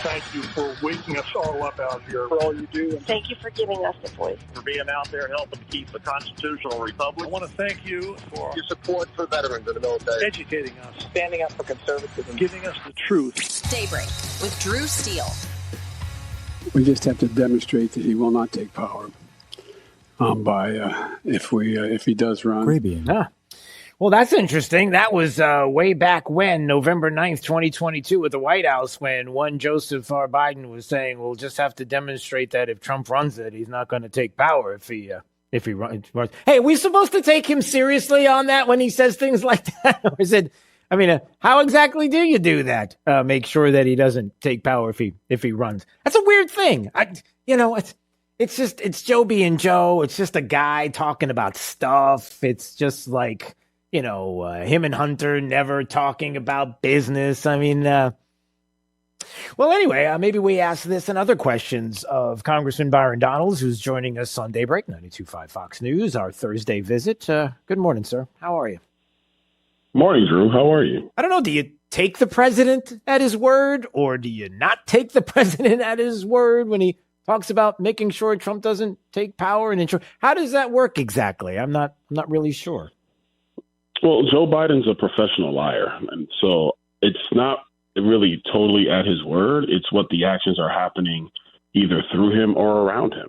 Thank you for waking us all up out here, for all you do. Thank you for giving us a voice. For being out there helping to keep the constitutional republic. I want to thank you for your support for veterans in the military. Educating us. Standing up for conservatism. Giving us the truth. Daybreak with Drew Steele. We just have to demonstrate that he will not take power if he does run. Arabian. Huh. Well, that's interesting. That was way back when, November 9th, 2022, at the White House, when one Joseph R. Biden was saying, we'll just have to demonstrate that if Trump runs it, he's not going to take power if he runs. Hey, are we supposed to take him seriously on that when he says things like that? Or is it, how exactly do you do that? Make sure that he doesn't take power if he runs. That's a weird thing. It's Joe being Joe. It's just a guy talking about stuff. It's just like, him and Hunter never talking about business. Well, anyway, maybe we ask this and other questions of Congressman Byron Donalds, who's joining us on Daybreak, 92.5 Fox News, our Thursday visit. Good morning, sir. How are you? Morning, Drew. How are you? I don't know. Do you take the president at his word, or do you not take the president at his word when he talks about making sure Trump doesn't take power and ensure? How does that work exactly? I'm not really sure. Well, Joe Biden's a professional liar, and so it's not really totally at his word. It's what the actions are happening either through him or around him.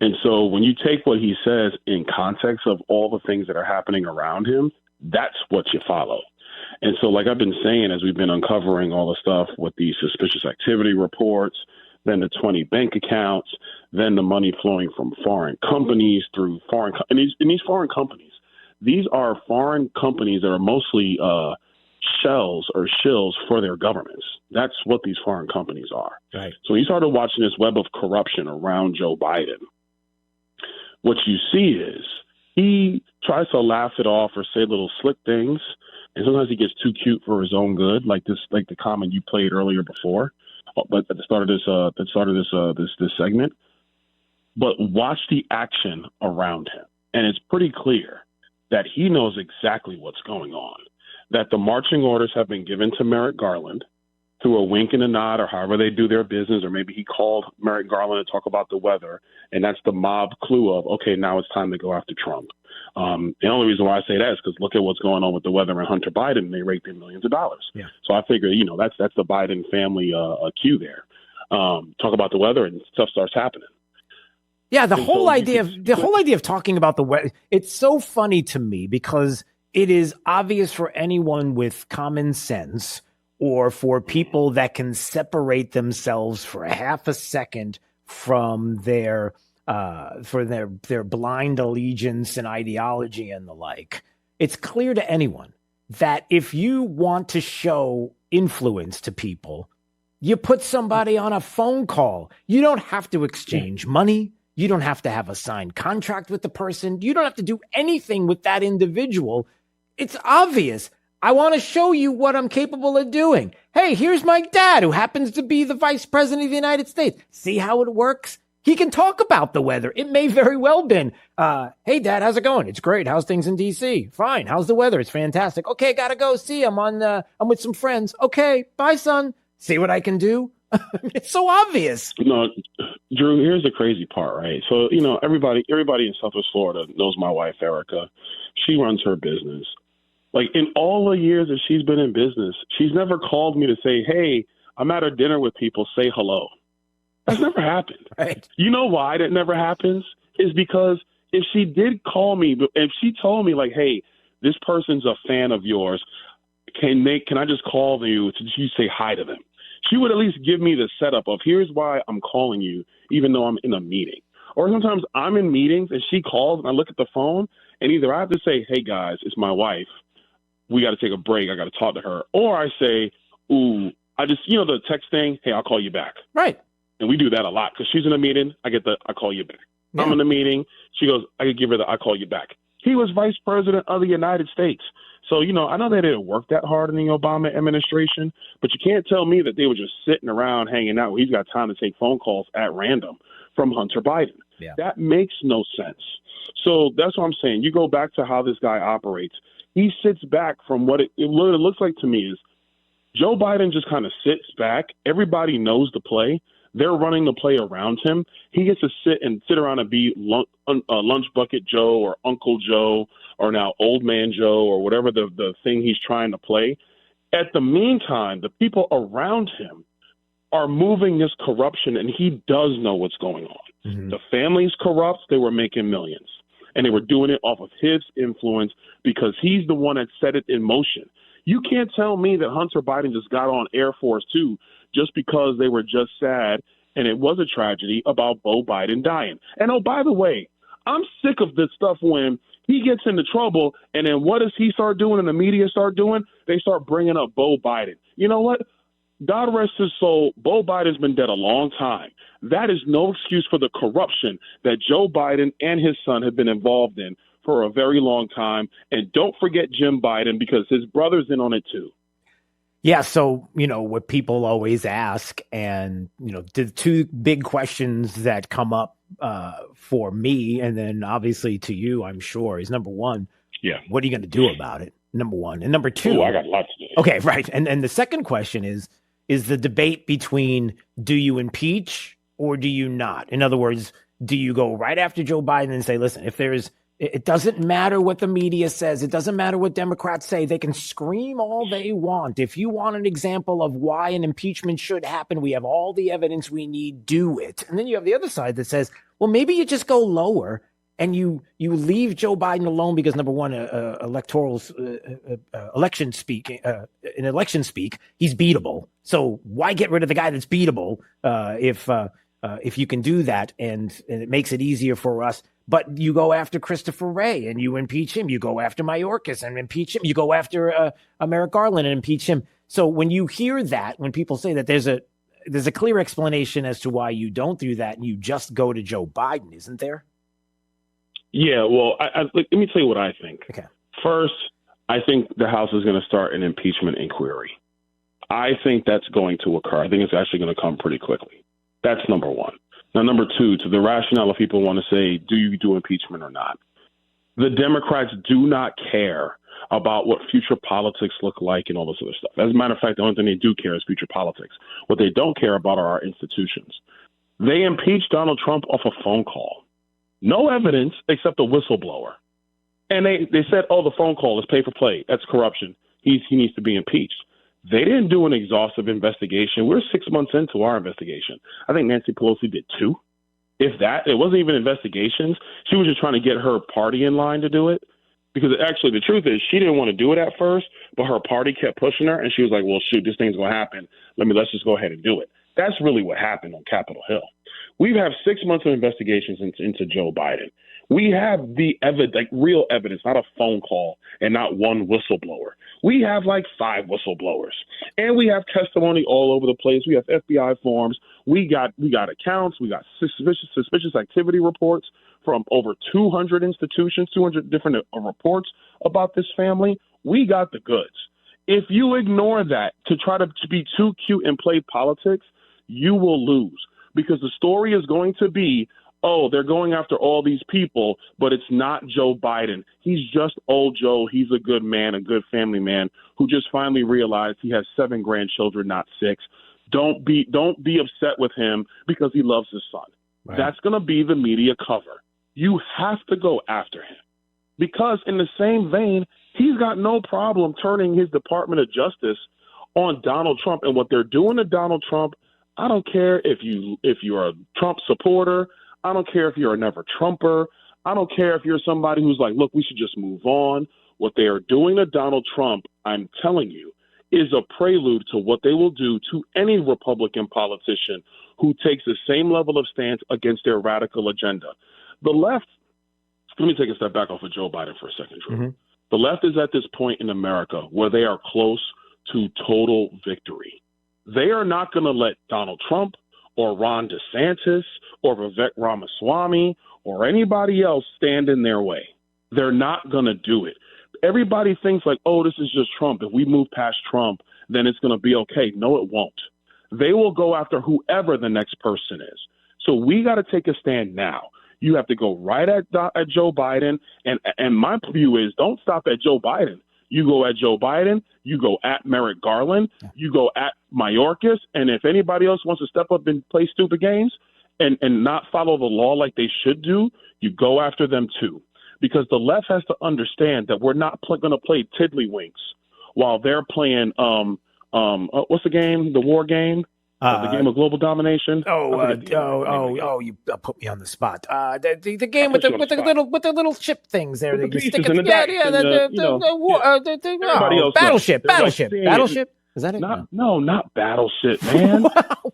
And so when you take what he says in context of all the things that are happening around him, that's what you follow. And so like I've been saying, as we've been uncovering all the stuff with the suspicious activity reports, then the 20 bank accounts, then the money flowing from foreign companies through and these foreign companies. These are foreign companies that are mostly shells or shills for their governments. That's what these foreign companies are. Right. So you started watching this web of corruption around Joe Biden. What you see is he tries to laugh it off or say little slick things, and sometimes he gets too cute for his own good, like the comment you played earlier before, but at the start of this segment. But watch the action around him, and it's pretty clear that he knows exactly what's going on, that the marching orders have been given to Merrick Garland through a wink and a nod or however they do their business, or maybe he called Merrick Garland to talk about the weather, and that's the mob clue of, okay, now it's time to go after Trump. The only reason why I say that is because look at what's going on with the weather and Hunter Biden, and they raked in millions of dollars. Yeah. So I figure, that's the Biden family cue there. Talk about the weather and stuff starts happening. Yeah, the whole idea of talking about the weather, it's so funny to me because it is obvious for anyone with common sense or for people that can separate themselves for a half a second from their blind allegiance and ideology and the like. It's clear to anyone that if you want to show influence to people, you put somebody on a phone call. You don't have to exchange money. You don't have to have a signed contract with the person. You don't have to do anything with that individual. It's obvious. I want to show you what I'm capable of doing. Hey, here's my dad who happens to be the vice president of the United States. See how it works? He can talk about the weather. It may very well been, hey, Dad, how's it going? It's great. How's things in D.C.? Fine. How's the weather? It's fantastic. Okay, gotta go. See, I'm with some friends. Okay, bye, son. See what I can do? It's so obvious. No, Drew, here's the crazy part, right? So, everybody in Southwest Florida knows my wife, Erica. She runs her business. Like, in all the years that she's been in business, she's never called me to say, hey, I'm at a dinner with people, say hello. That's never happened. Right. You know why that never happens? Is because if she did call me, if she told me, like, hey, this person's a fan of yours, can I just call you to say hi to them? She would at least give me the setup of here's why I'm calling you, even though I'm in a meeting. Or sometimes I'm in meetings and she calls and I look at the phone and either I have to say, hey, guys, it's my wife. We got to take a break. I got to talk to her. Or I say, ooh, I just, the text thing, hey, I'll call you back. Right. And we do that a lot because she's in a meeting. I get I call you back. Yeah. I'm in a meeting. She goes, I could give her I call you back. He was vice president of the United States. So, I know they didn't work that hard in the Obama administration, but you can't tell me that they were just sitting around hanging out. He's got time to take phone calls at random from Hunter Biden. Yeah. That makes no sense. So that's what I'm saying. You go back to how this guy operates. He sits back from what it looks like to me is Joe Biden just kind of sits back. Everybody knows the play. They're running the play around him. He gets to sit around and be lunch bucket Joe or Uncle Joe or now old man Joe or whatever the thing he's trying to play. At the meantime, the people around him are moving this corruption, and he does know what's going on. Mm-hmm. The family's corrupt. They were making millions, and they were doing it off of his influence because he's the one that set it in motion. You can't tell me that Hunter Biden just got on Air Force Two just because they were just sad, and it was a tragedy about Beau Biden dying. And, oh, by the way, I'm sick of this stuff when he gets into trouble, and then what does he start doing and the media start doing? They start bringing up Beau Biden. You know what? God rest his soul, Beau Biden's been dead a long time. That is no excuse for the corruption that Joe Biden and his son have been involved in for a very long time. And don't forget Jim Biden, because his brother's in on it too. Yeah, so, what people always ask, and, the two big questions that come up for me, and then obviously to you, I'm sure, is number one, what are you going to do about it? Number one. And number two, I got lots to do. Okay, right. And the second question is the debate between, do you impeach or do you not? In other words, do you go right after Joe Biden and say, listen, it doesn't matter what the media says. It doesn't matter what Democrats say. They can scream all they want. If you want an example of why an impeachment should happen, we have all the evidence we need, do it. And then you have the other side that says, well, maybe you just go lower and you leave Joe Biden alone because, number one, election speak, he's beatable. So why get rid of the guy that's beatable if you can do that, and it makes it easier for us? But you go after Christopher Wray and you impeach him. You go after Mayorkas and impeach him. You go after Merrick Garland and impeach him. So when you hear that, when people say that there's a clear explanation as to why you don't do that and you just go to Joe Biden, isn't there? Yeah, well, let me tell you what I think. Okay. First, I think the House is going to start an impeachment inquiry. I think that's going to occur. I think it's actually going to come pretty quickly. That's number one. Now, number two, to the rationale of people want to say, do you do impeachment or not? The Democrats do not care about what future politics look like and all this other stuff. As a matter of fact, the only thing they do care is future politics. What they don't care about are our institutions. They impeached Donald Trump off a phone call. No evidence except a whistleblower. And they said, the phone call is pay for play. That's corruption. He needs to be impeached. They didn't do an exhaustive investigation. We're 6 months into our investigation. I think Nancy Pelosi did 2. If that, it wasn't even investigations. She was just trying to get her party in line to do it. Because actually the truth is she didn't want to do it at first, but her party kept pushing her. And she was like, well, shoot, this thing's going to happen. Let's just go ahead and do it. That's really what happened on Capitol Hill. We have 6 months of investigations into Joe Biden. We have the real evidence, not a phone call and not one whistleblower. We have 5 whistleblowers, and we have testimony all over the place. We have FBI forms. We got accounts. We got suspicious activity reports from over 200 institutions, 200 different reports about this family. We got the goods. If you ignore that to try to be too cute and play politics, you will lose, because the story is going to be, they're going after all these people, but it's not Joe Biden. He's just old Joe. He's a good man, a good family man who just finally realized he has 7 grandchildren, not 6. Don't be upset with him because he loves his son. Right. That's going to be the media cover. You have to go after him, because in the same vein, he's got no problem turning his Department of Justice on Donald Trump and what they're doing to Donald Trump. I don't care if you're a Trump supporter. I don't care if you're a never Trumper. I don't care if you're somebody who's like, look, we should just move on. What they are doing to Donald Trump, I'm telling you, is a prelude to what they will do to any Republican politician who takes the same level of stance against their radical agenda. The left, let me take a step back off of Joe Biden for a second, Drew. Mm-hmm. The left is at this point in America where they are close to total victory. They are not going to let Donald Trump or Ron DeSantis or Vivek Ramaswamy or anybody else stand in their way. They're not going to do it. Everybody thinks this is just Trump. If we move past Trump, then it's going to be okay. No, it won't. They will go after whoever the next person is. So we got to take a stand now. You have to go right at Joe Biden. And my view is, don't stop at Joe Biden. You go at Joe Biden, you go at Merrick Garland, you go at Mayorkas, and if anybody else wants to step up and play stupid games and not follow the law like they should do, you go after them too. Because the left has to understand that we're not going to play tiddlywinks while they're playing what's the game? The war game? The game of global domination. You put me on the spot. The game with the little ship things there. With the You pieces and the dice and everybody else. Battleship. Is that it? No, not Battleship, man.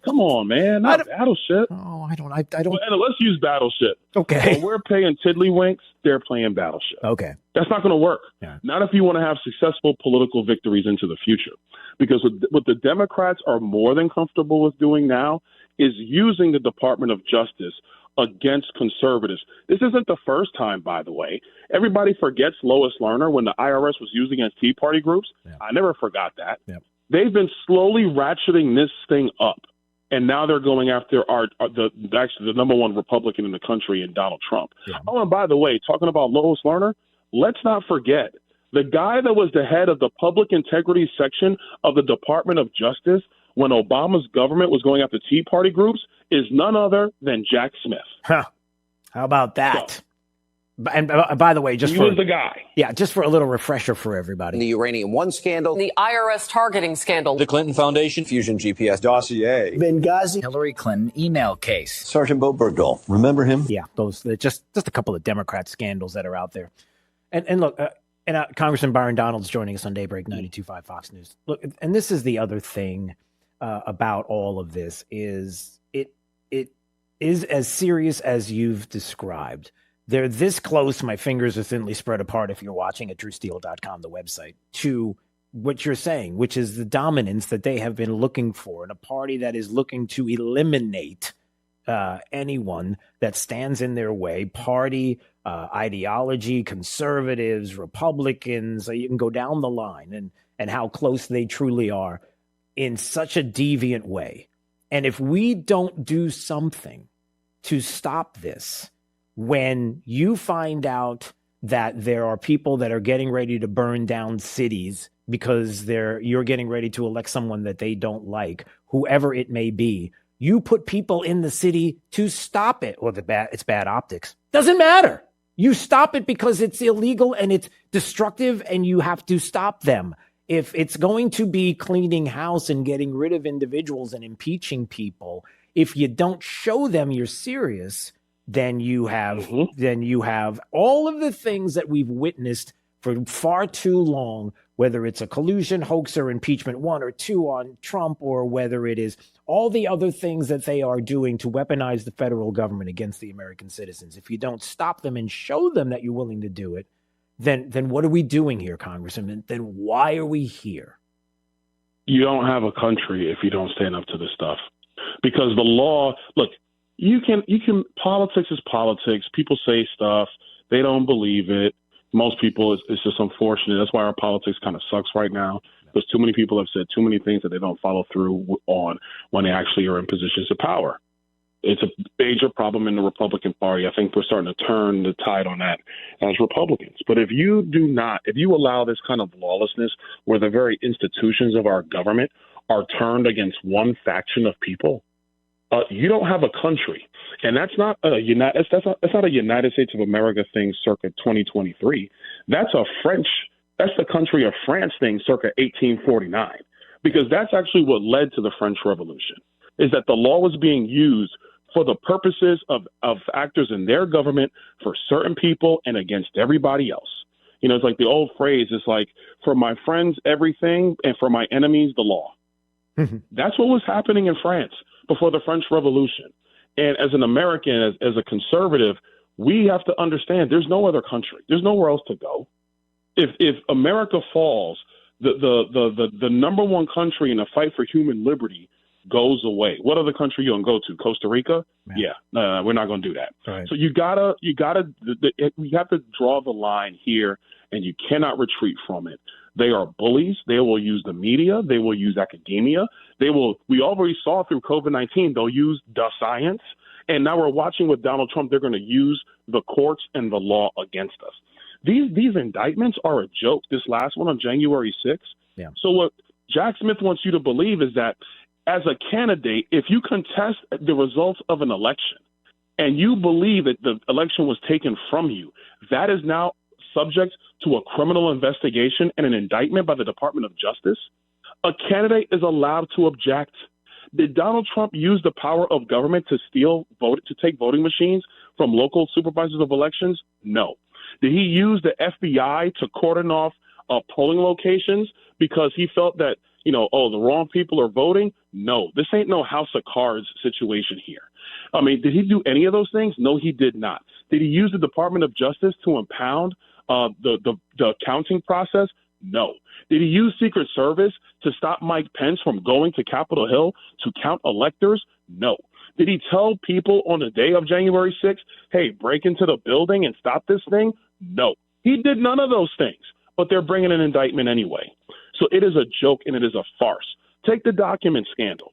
Come on, man. Not Battleship. Oh, I don't. Well, let's use Battleship. Okay. When we're paying tiddlywinks, they're playing Battleship. Okay. That's not going to work. Yeah. Not if you want to have successful political victories into the future. Because what the Democrats are more than comfortable with doing now is using the Department of Justice against conservatives. This isn't the first time, by the way. Everybody forgets Lois Lerner when the IRS was used against Tea Party groups. Yeah. I never forgot that. Yeah. They've been slowly ratcheting this thing up. And now they're going after the number one Republican in the country in Donald Trump. Yeah. Oh, and by the way, talking about Lois Lerner, let's not forget, the guy that was the head of the public integrity section of the Department of Justice when Obama's government was going after Tea Party groups is none other than Jack Smith. Huh. How about that? So, and by the way, he was the guy. Yeah, just for a little refresher for everybody. The Uranium One scandal. The IRS targeting scandal. The Clinton Foundation. Fusion GPS dossier. Benghazi. Hillary Clinton email case. Sergeant Bo Bergdahl. Remember him? Yeah, those just a couple of Democrat scandals that are out there. And look, Congressman Byron Donald's joining us on Daybreak 92.5 Fox News. Look, and this is the other thing about all of this is it is as serious as you've described. They're this close, my fingers are thinly spread apart if you're watching at drewsteele.com, the website, to what you're saying, which is the dominance that they have been looking for in a party that is looking to eliminate anyone that stands in their way, party, ideology, conservatives, Republicans, you can go down the line and how close they truly are in such a deviant way. And if we don't do something to stop this, when you find out that there are people that are getting ready to burn down cities because you're getting ready to elect someone that they don't like, whoever it may be, you put people in the city to stop it. Or it's bad optics. Doesn't matter. You stop it because it's illegal and it's destructive and you have to stop them. If it's going to be cleaning house and getting rid of individuals and impeaching people, if you don't show them you're serious, then you have all of the things that we've witnessed for far too long, whether it's a collusion, hoax, or impeachment 1 or 2 on Trump, or whether it is all the other things that they are doing to weaponize the federal government against the American citizens. If you don't stop them and show them that you're willing to do it, then what are we doing here, Congressman? Then why are we here? You don't have a country if you don't stand up to this stuff. Because the law, look, you can politics is politics. People say stuff. They don't believe it. Most people, it's just unfortunate. That's why our politics kind of sucks right now. Because too many people have said too many things that they don't follow through on when they actually are in positions of power. It's a major problem in the Republican Party. I think we're starting to turn the tide on that as Republicans. But if you allow this kind of lawlessness where the very institutions of our government are turned against one faction of people, you don't have a country. And that's not a United States of America thing circa 2023. That's the country of France thing circa 1849. Because that's actually what led to the French Revolution, is that the law was being used for the purposes of actors in their government for certain people and against everybody else. You know, it's like the old phrase is like, for my friends, everything, and for my enemies, the law. That's what was happening in France before the French Revolution. And as an American, as a conservative, we have to understand there's no other country. There's nowhere else to go. If America falls, the number one country in the fight for human liberty goes away. What other country you gonna go to? Costa Rica? Yeah, we're not gonna do that. Right. So you have to draw the line here, and you cannot retreat from it. They are bullies. They will use the media. They will use academia. We already saw through COVID-19, they'll use the science. And now we're watching with Donald Trump, they're going to use the courts and the law against us. These indictments are a joke. This last one on January 6th. Yeah. So what Jack Smith wants you to believe is that as a candidate, if you contest the results of an election and you believe that the election was taken from you, that is now subject to a criminal investigation and an indictment by the Department of Justice. A candidate is allowed to object. Did Donald Trump use the power of government to take voting machines from local supervisors of elections? No. Did he use the FBI to cordon off polling locations because he felt that, the wrong people are voting? No. This ain't no house of cards situation here. I mean, did he do any of those things? No, he did not. Did he use the Department of Justice to impound the counting process? No. Did he use Secret Service to stop Mike Pence from going to Capitol Hill to count electors? No. Did he tell people on the day of January 6th, hey, break into the building and stop this thing? No. He did none of those things, but they're bringing an indictment anyway. So it is a joke and it is a farce. Take the document scandal.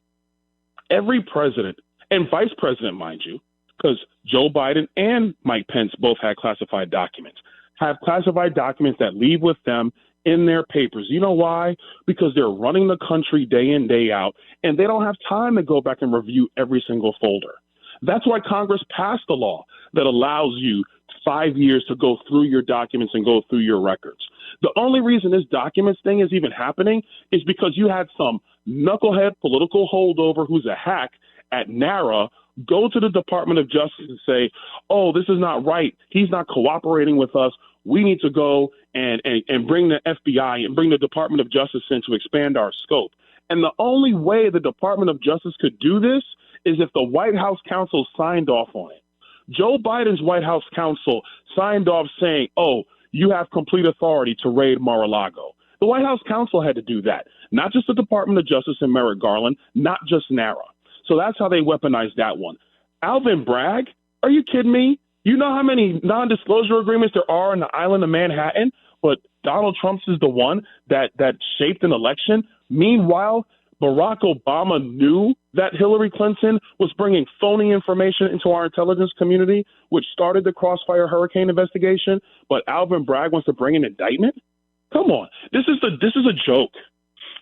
Every president and vice president, mind you, because Joe Biden and Mike Pence both had classified documents, have classified documents that leave with them in their papers. You know why? Because they're running the country day in, day out, and they don't have time to go back and review every single folder. That's why Congress passed a law that allows you 5 years to go through your documents and go through your records. The only reason this documents thing is even happening is because you had some knucklehead political holdover who's a hack at NARA go to the Department of Justice and say, oh, this is not right. He's not cooperating with us. We need to go and bring the FBI and bring the Department of Justice in to expand our scope. And the only way the Department of Justice could do this is if the White House counsel signed off on it. Joe Biden's White House counsel signed off saying, oh, you have complete authority to raid Mar-a-Lago. The White House counsel had to do that, not just the Department of Justice and Merrick Garland, not just NARA. So that's how they weaponized that one. Alvin Bragg, are you kidding me? You know how many non-disclosure agreements there are on the island of Manhattan, but Donald Trump's is the one that shaped an election? Meanwhile, Barack Obama knew that Hillary Clinton was bringing phony information into our intelligence community, which started the Crossfire Hurricane investigation, but Alvin Bragg wants to bring an indictment? Come on. This is a joke.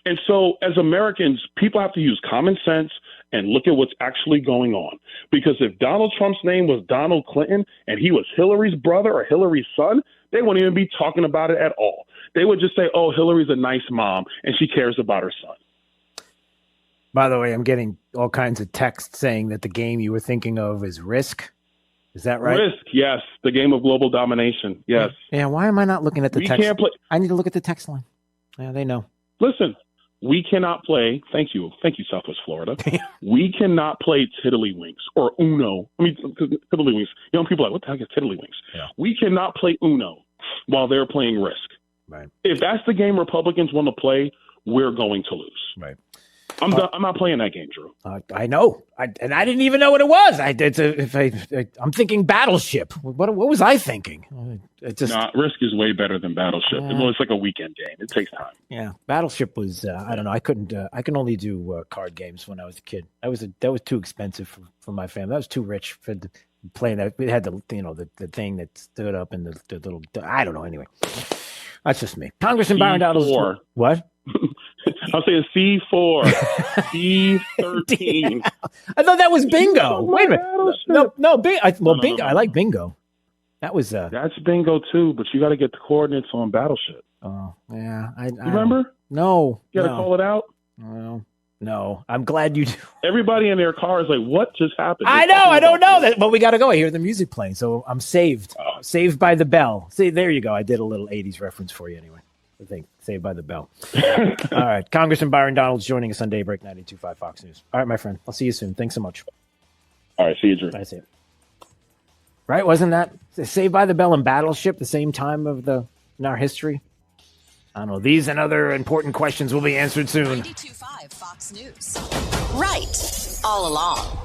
And so as Americans, people have to use common sense and look at what's actually going on. Because if Donald Trump's name was Donald Clinton and he was Hillary's brother or Hillary's son, they wouldn't even be talking about it at all. They would just say, oh, Hillary's a nice mom and she cares about her son. By the way, I'm getting all kinds of texts saying that the game you were thinking of is Risk. Is that right? Risk, yes. The game of global domination, yes. Yeah, why am I not looking at the text? Can't play. I need to look at the text line. Yeah, they know. Listen, we cannot play. Thank you, Southwest Florida. We cannot play Tiddlywinks or Uno. I mean, Tiddlywinks. Young people are like, what the heck is Tiddlywinks? Yeah. We cannot play Uno while they're playing Risk. Right. If that's the game Republicans want to play, we're going to lose. Right. I'm not playing that game, Drew. I know. I didn't even know what it was. I'm thinking Battleship. What was I thinking? Risk is way better than Battleship. Well, it's like a weekend game. It takes time. Yeah, Battleship was. I don't know. I couldn't. I can only do card games when I was a kid. That was too expensive for my family. I was too rich for playing that. It had the thing that stood up and the little. I don't know. Anyway, that's just me. Congressman Byron Donalds. What? I'll say a C4, C13. I thought that was bingo. Wait a minute. No, bingo. I like bingo. That was that's bingo too, but you got to get the coordinates on Battleship. Oh yeah, I remember. No, you got to call it out. No, I'm glad you do. Everybody in their car is like, "What just happened?" I know. I don't know that, but we got to go. I hear the music playing, so I'm saved. Oh. Saved by the Bell. See, there you go. I did a little '80s reference for you anyway. I think Saved by the Bell. All right. Congressman Byron Donalds joining us on Daybreak 92.5 Fox News. All right, my friend. I'll see you soon. Thanks so much. All right. See you, Drew. I see it. Right? Wasn't that Saved by the Bell and Battleship the same time in our history? I don't know. These and other important questions will be answered soon. 92.5 Fox News. Right. All along.